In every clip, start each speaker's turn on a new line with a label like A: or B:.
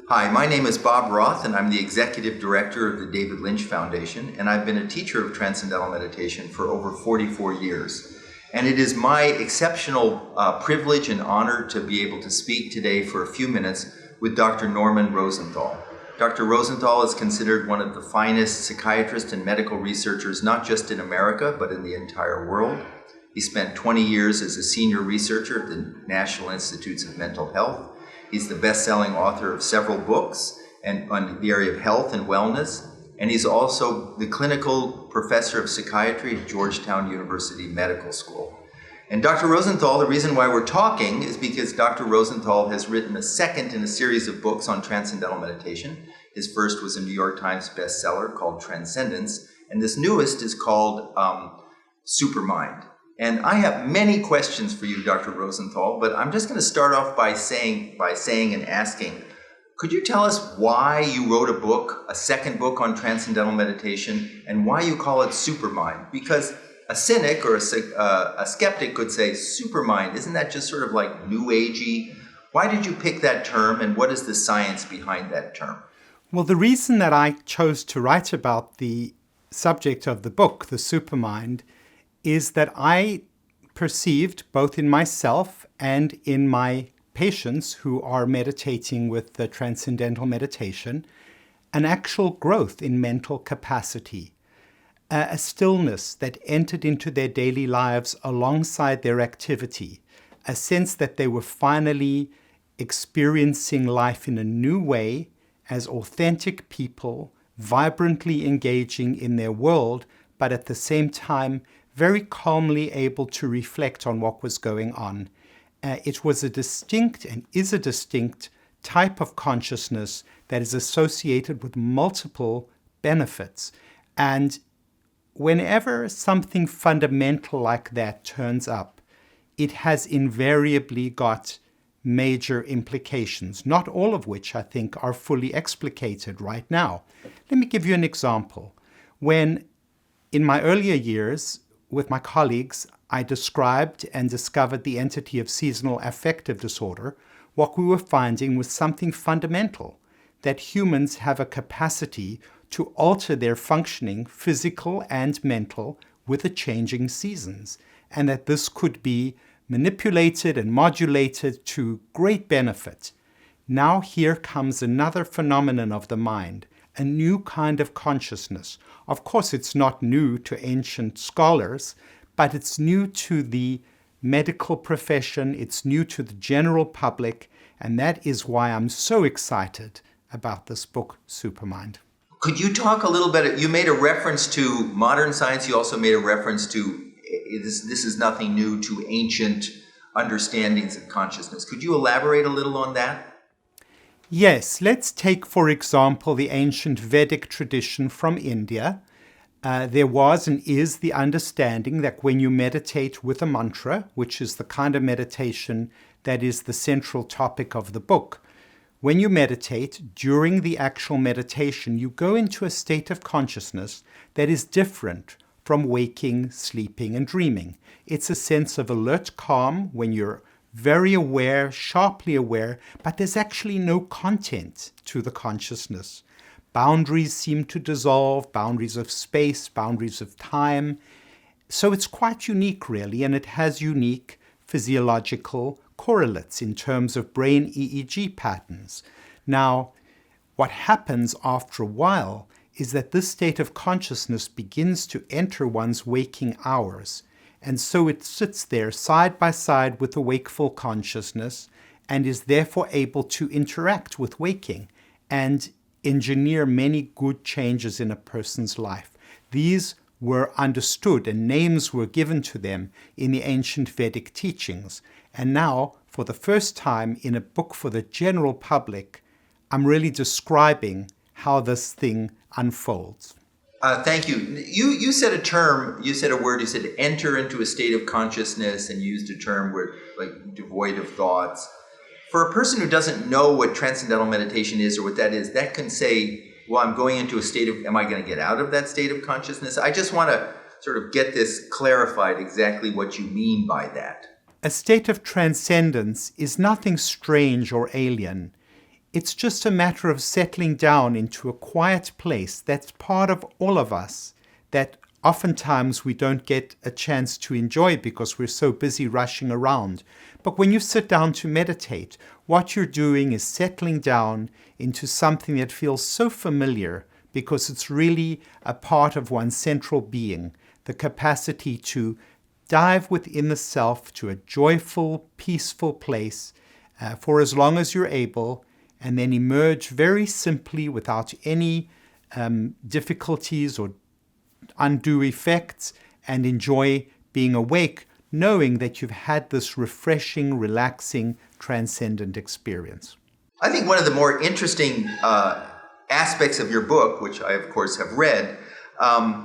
A: Hi, my name is Bob Roth, and I'm the Executive Director of the David Lynch Foundation, and I've been a teacher of Transcendental Meditation for over 44 years. And it is my exceptional privilege and honor to be able to speak today for a few minutes with Dr. Norman Rosenthal. Dr. Rosenthal is considered one of the finest psychiatrists and medical researchers, not just in America, but in the entire world. He spent 20 years as a senior researcher at the National Institutes of Mental Health. He's the best-selling author of several books on the area of health and wellness, and he's also the clinical professor of psychiatry at Georgetown University Medical School. And Dr. Rosenthal, the reason why we're talking is because Dr. Rosenthal has written a second in a series of books on Transcendental Meditation. His first was a New York Times bestseller called Transcendence, and this newest is called Supermind. And I have many questions for you, Dr. Rosenthal, but I'm just going to start off by saying and asking, could you tell us why you wrote a second book on Transcendental Meditation, and why you call it Supermind? Because a cynic or a skeptic could say, Supermind, isn't that just sort of like New Agey? Why did you pick that term, and what is the science behind that term?
B: Well, the reason that I chose to write about the subject of the book, the Supermind, is that I perceived, both in myself and in my patients who are meditating with the Transcendental Meditation, an actual growth in mental capacity, a stillness that entered into their daily lives alongside their activity, a sense that they were finally experiencing life in a new way as authentic people, vibrantly engaging in their world, but at the same time very calmly able to reflect on what was going on. It was a distinct and is a distinct type of consciousness that is associated with multiple benefits. And whenever something fundamental like that turns up, it has invariably got major implications, not all of which I think are fully explicated right now. Let me give you an example. When in my earlier years, with my colleagues, I described and discovered the entity of seasonal affective disorder. What we were finding was something fundamental, that humans have a capacity to alter their functioning, physical and mental, with the changing seasons, and that this could be manipulated and modulated to great benefit. Now here comes another phenomenon of the mind, a new kind of consciousness. Of course, it's not new to ancient scholars, but it's new to the medical profession, it's new to the general public, and that is why I'm so excited about this book, Supermind.
A: Could you talk a little bit, you made a reference to modern science, you also made a reference to, this is nothing new, to ancient understandings of consciousness. Could you elaborate a little on that?
B: Yes, let's take, for example, the ancient Vedic tradition from India. There was and is the understanding that when you meditate with a mantra, which is the kind of meditation that is the central topic of the book, when you meditate, during the actual meditation, you go into a state of consciousness that is different from waking, sleeping, and dreaming. It's a sense of alert calm when you're very aware, sharply aware, but there's actually no content to the consciousness. Boundaries seem to dissolve, boundaries of space, boundaries of time. So it's quite unique, really, and it has unique physiological correlates in terms of brain EEG patterns. Now, what happens after a while is that this state of consciousness begins to enter one's waking hours. And so it sits there side by side with the wakeful consciousness and is therefore able to interact with waking and engineer many good changes in a person's life. These were understood and names were given to them in the ancient Vedic teachings. And now, for the first time in a book for the general public, I'm really describing how this thing unfolds.
A: Thank you. You said a term, you said a word, you said enter into a state of consciousness, and you used a term where, like, devoid of thoughts. For a person who doesn't know what Transcendental Meditation is or what that is, that can say, well, I'm going into a state of, am I going to get out of that state of consciousness? I just want to sort of get this clarified, exactly what you mean by that.
B: A state of transcendence is nothing strange or alien. It's just a matter of settling down into a quiet place that's part of all of us, that oftentimes we don't get a chance to enjoy because we're so busy rushing around. But when you sit down to meditate, what you're doing is settling down into something that feels so familiar because it's really a part of one's central being, the capacity to dive within the self to a joyful, peaceful place for as long as you're able, and then emerge very simply without any difficulties or undue effects, and enjoy being awake, knowing that you've had this refreshing, relaxing, transcendent experience.
A: I think one of the more interesting aspects of your book, which I of course have read,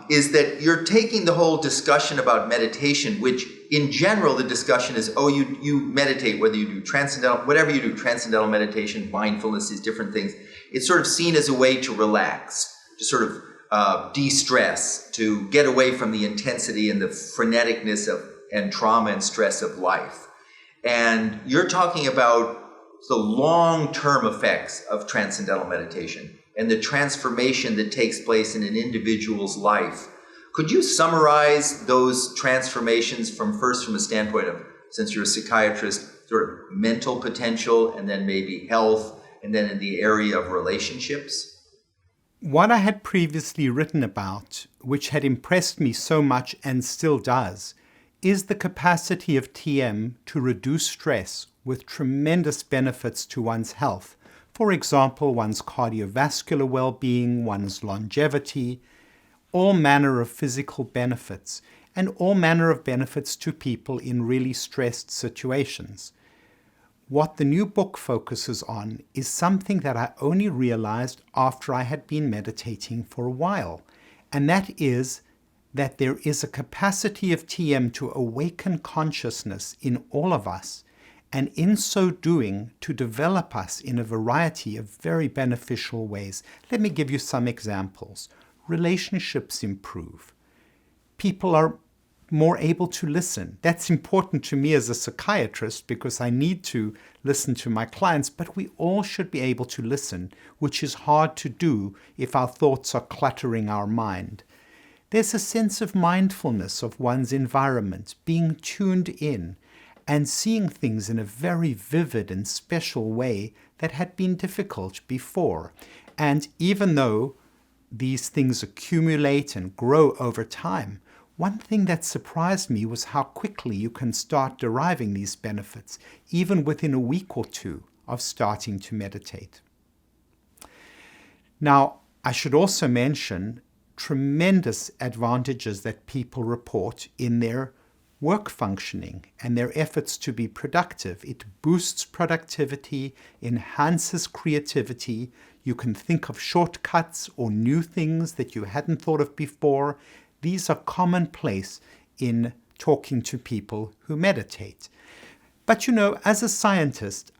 A: is that you're taking the whole discussion about meditation, which in general the discussion is, oh, you meditate, whether you do transcendental, whatever you do, transcendental meditation, mindfulness, these different things. It's sort of seen as a way to relax, to sort of de-stress, to get away from the intensity and the freneticness of and trauma and stress of life. And you're talking about the long-term effects of transcendental meditation and the transformation that takes place in an individual's life. Could you summarize those transformations from a standpoint of, since you're a psychiatrist, sort of mental potential, and then maybe health, and then in the area of relationships?
B: What I had previously written about, which had impressed me so much and still does, is the capacity of TM to reduce stress with tremendous benefits to one's health. For example, one's cardiovascular well-being, one's longevity, all manner of physical benefits, and all manner of benefits to people in really stressed situations. What the new book focuses on is something that I only realized after I had been meditating for a while, and that is that there is a capacity of TM to awaken consciousness in all of us, and in so doing, to develop us in a variety of very beneficial ways. Let me give you some examples. Relationships improve. People are more able to listen. That's important to me as a psychiatrist because I need to listen to my clients, but we all should be able to listen, which is hard to do if our thoughts are cluttering our mind. There's a sense of mindfulness of one's environment, being tuned in, and seeing things in a very vivid and special way that had been difficult before. And even though these things accumulate and grow over time, one thing that surprised me was how quickly you can start deriving these benefits, even within a week or two of starting to meditate. Now, I should also mention tremendous advantages that people report in their work functioning and their efforts to be productive. It boosts productivity, enhances creativity. You can think of shortcuts or new things that you hadn't thought of before. These are commonplace in talking to people who meditate. But as a scientist,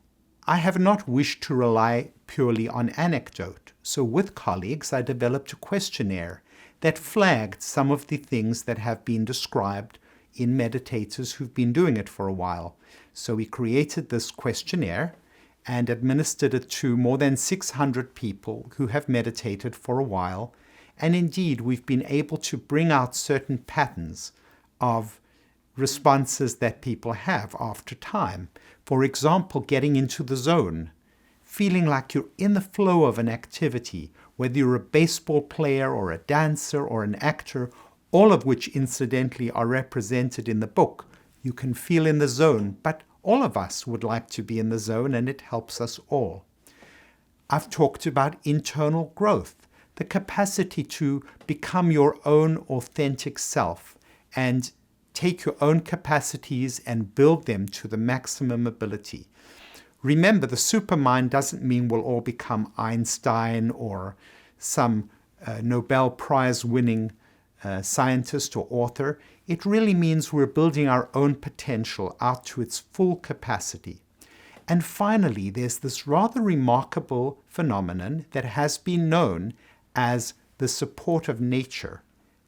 B: I have not wished to rely purely on anecdote. So with colleagues, I developed a questionnaire that flagged some of the things that have been described in meditators who've been doing it for a while. So we created this questionnaire and administered it to more than 600 people who have meditated for a while. And indeed, we've been able to bring out certain patterns of responses that people have after time. For example, getting into the zone, feeling like you're in the flow of an activity, whether you're a baseball player or a dancer or an actor, all of which incidentally are represented in the book. You can feel in the zone, but all of us would like to be in the zone, and it helps us all. I've talked about internal growth, the capacity to become your own authentic self and take your own capacities and build them to the maximum ability. Remember, the supermind doesn't mean we'll all become Einstein or some Nobel Prize winning scientist or author. It really means we're building our own potential out to its full capacity. And finally, there's this rather remarkable phenomenon that has been known as the support of nature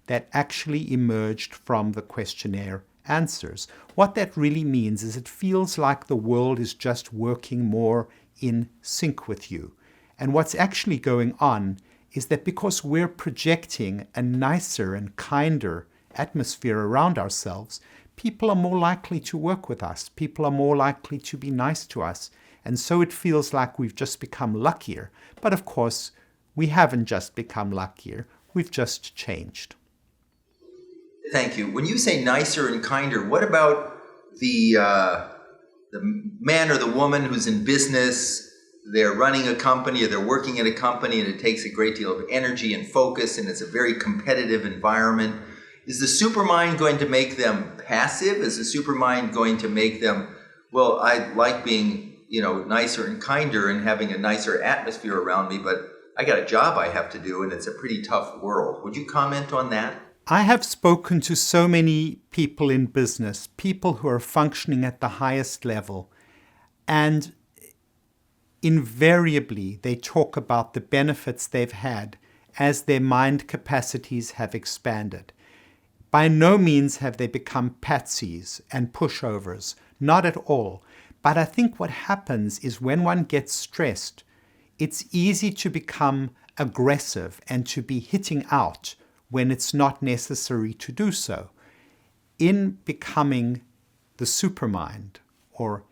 B: that actually emerged from the questionnaire answers. What that really means is it feels like the world is just working more in sync with you. And what's actually going on is that because we're projecting a nicer and kinder atmosphere around ourselves, people are more likely to work with us. People are more likely to be nice to us. And so it feels like we've just become luckier. But of course, we haven't just become luckier. We've just changed.
A: Thank you. When you say nicer and kinder, what about the man or the woman who's in business? They're running a company or they're working in a company and it takes a great deal of energy and focus and it's a very competitive environment. Is the supermind going to make them passive? Is the supermind going to make them, well, I like being, nicer and kinder and having a nicer atmosphere around me, but I got a job I have to do and it's a pretty tough world. Would you comment on that?
B: I have spoken to so many people in business, people who are functioning at the highest level, and invariably they talk about the benefits they've had as their mind capacities have expanded. By no means have they become patsies and pushovers, not at all. But I think what happens is when one gets stressed, it's easy to become aggressive and to be hitting out when it's not necessary to do so. In becoming the supermind, or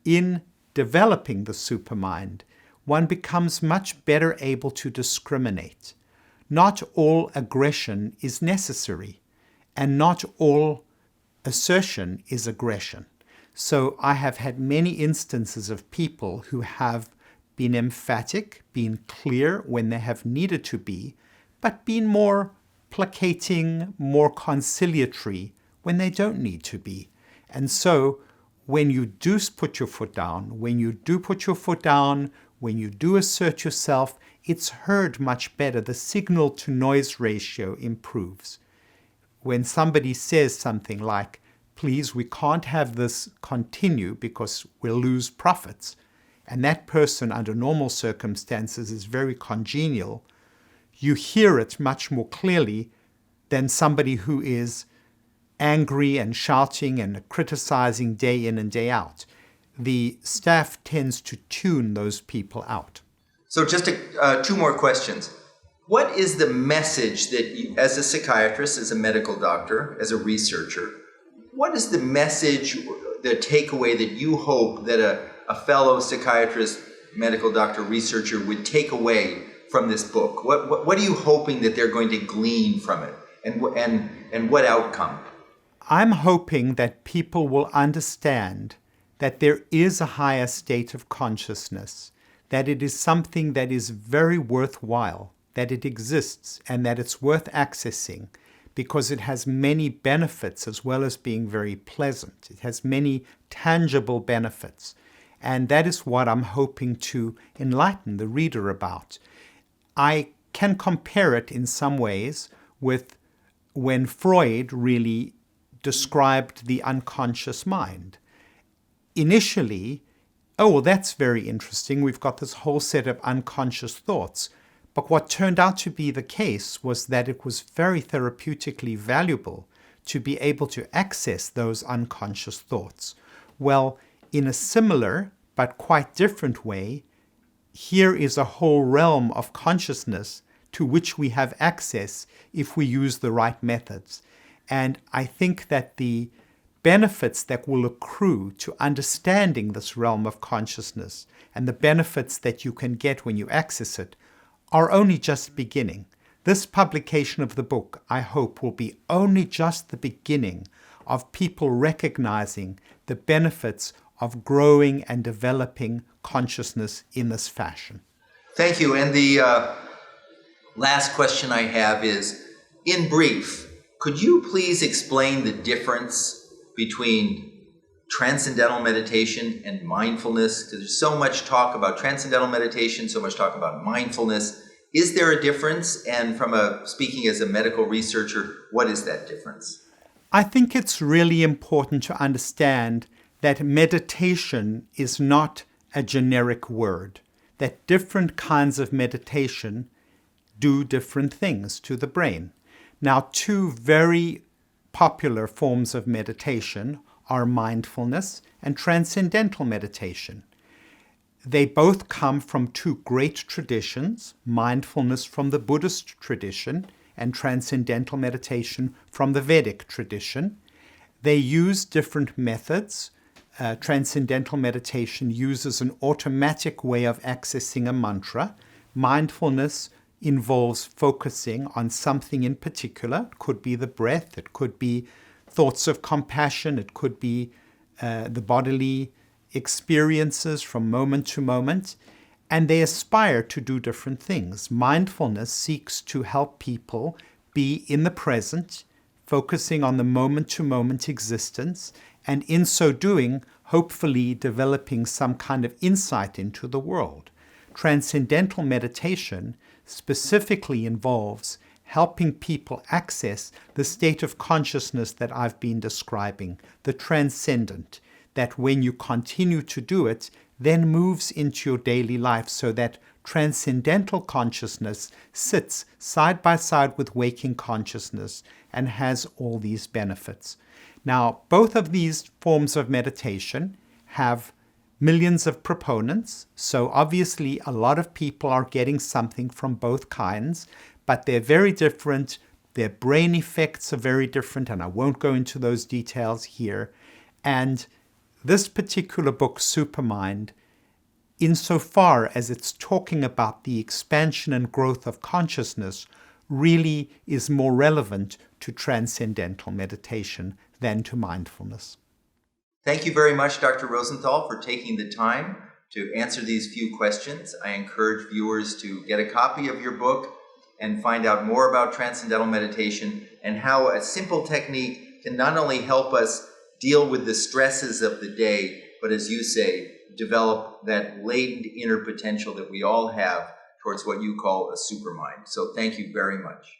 B: in developing the supermind, one becomes much better able to discriminate. Not all aggression is necessary, and not all assertion is aggression. So I have had many instances of people who have been emphatic, been clear when they have needed to be, but been more placating, more conciliatory when they don't need to be. And so when you do put your foot down, when you do assert yourself, it's heard much better. The signal to noise ratio improves. When somebody says something like, please, we can't have this continue because we'll lose profits, and that person under normal circumstances is very congenial, you hear it much more clearly than somebody who is angry and shouting and criticizing day in and day out. The staff tends to tune those people out.
A: So just two more questions. What is the message that you, as a psychiatrist, as a medical doctor, as a researcher, what is the message, the takeaway that you hope that a fellow psychiatrist, medical doctor, researcher would take away from this book? What are you hoping that they're going to glean from it? And what outcome?
B: I'm hoping that people will understand that there is a higher state of consciousness, that it is something that is very worthwhile, that it exists, and that it's worth accessing because it has many benefits as well as being very pleasant. It has many tangible benefits. And that is what I'm hoping to enlighten the reader about. I can compare it in some ways with when Freud really described the unconscious mind. Initially, oh, well, that's very interesting. We've got this whole set of unconscious thoughts. But what turned out to be the case was that it was very therapeutically valuable to be able to access those unconscious thoughts. Well, in a similar but quite different way, here is a whole realm of consciousness to which we have access if we use the right methods. And I think that the benefits that will accrue to understanding this realm of consciousness and the benefits that you can get when you access it are only just beginning. This publication of the book, I hope, will be only just the beginning of people recognizing the benefits of growing and developing consciousness in this fashion.
A: Thank you. And the last question I have is, in brief, could you please explain the difference between transcendental meditation and mindfulness? Because there's so much talk about transcendental meditation, so much talk about mindfulness. Is there a difference? And speaking as a medical researcher, what is that difference?
B: I think it's really important to understand that meditation is not a generic word, that different kinds of meditation do different things to the brain. Now, two very popular forms of meditation are mindfulness and transcendental meditation. They both come from two great traditions, mindfulness from the Buddhist tradition and transcendental meditation from the Vedic tradition. They use different methods. Transcendental meditation uses an automatic way of accessing a mantra. Mindfulness involves focusing on something in particular. It could be the breath, it could be thoughts of compassion, it could be the bodily experiences from moment to moment, and they aspire to do different things. Mindfulness seeks to help people be in the present, focusing on the moment-to-moment existence, and in so doing, hopefully developing some kind of insight into the world. Transcendental meditation specifically involves helping people access the state of consciousness that I've been describing, the transcendent, that when you continue to do it, then moves into your daily life, so that transcendental consciousness sits side by side with waking consciousness and has all these benefits. Now, both of these forms of meditation have millions of proponents, so obviously a lot of people are getting something from both kinds, but they're very different. Their brain effects are very different, and I won't go into those details here. And this particular book, Supermind, insofar as it's talking about the expansion and growth of consciousness, really is more relevant to transcendental meditation than to mindfulness.
A: Thank you very much, Dr. Rosenthal, for taking the time to answer these few questions. I encourage viewers to get a copy of your book and find out more about transcendental meditation and how a simple technique can not only help us deal with the stresses of the day, but as you say, develop that latent inner potential that we all have towards what you call a supermind. So thank you very much.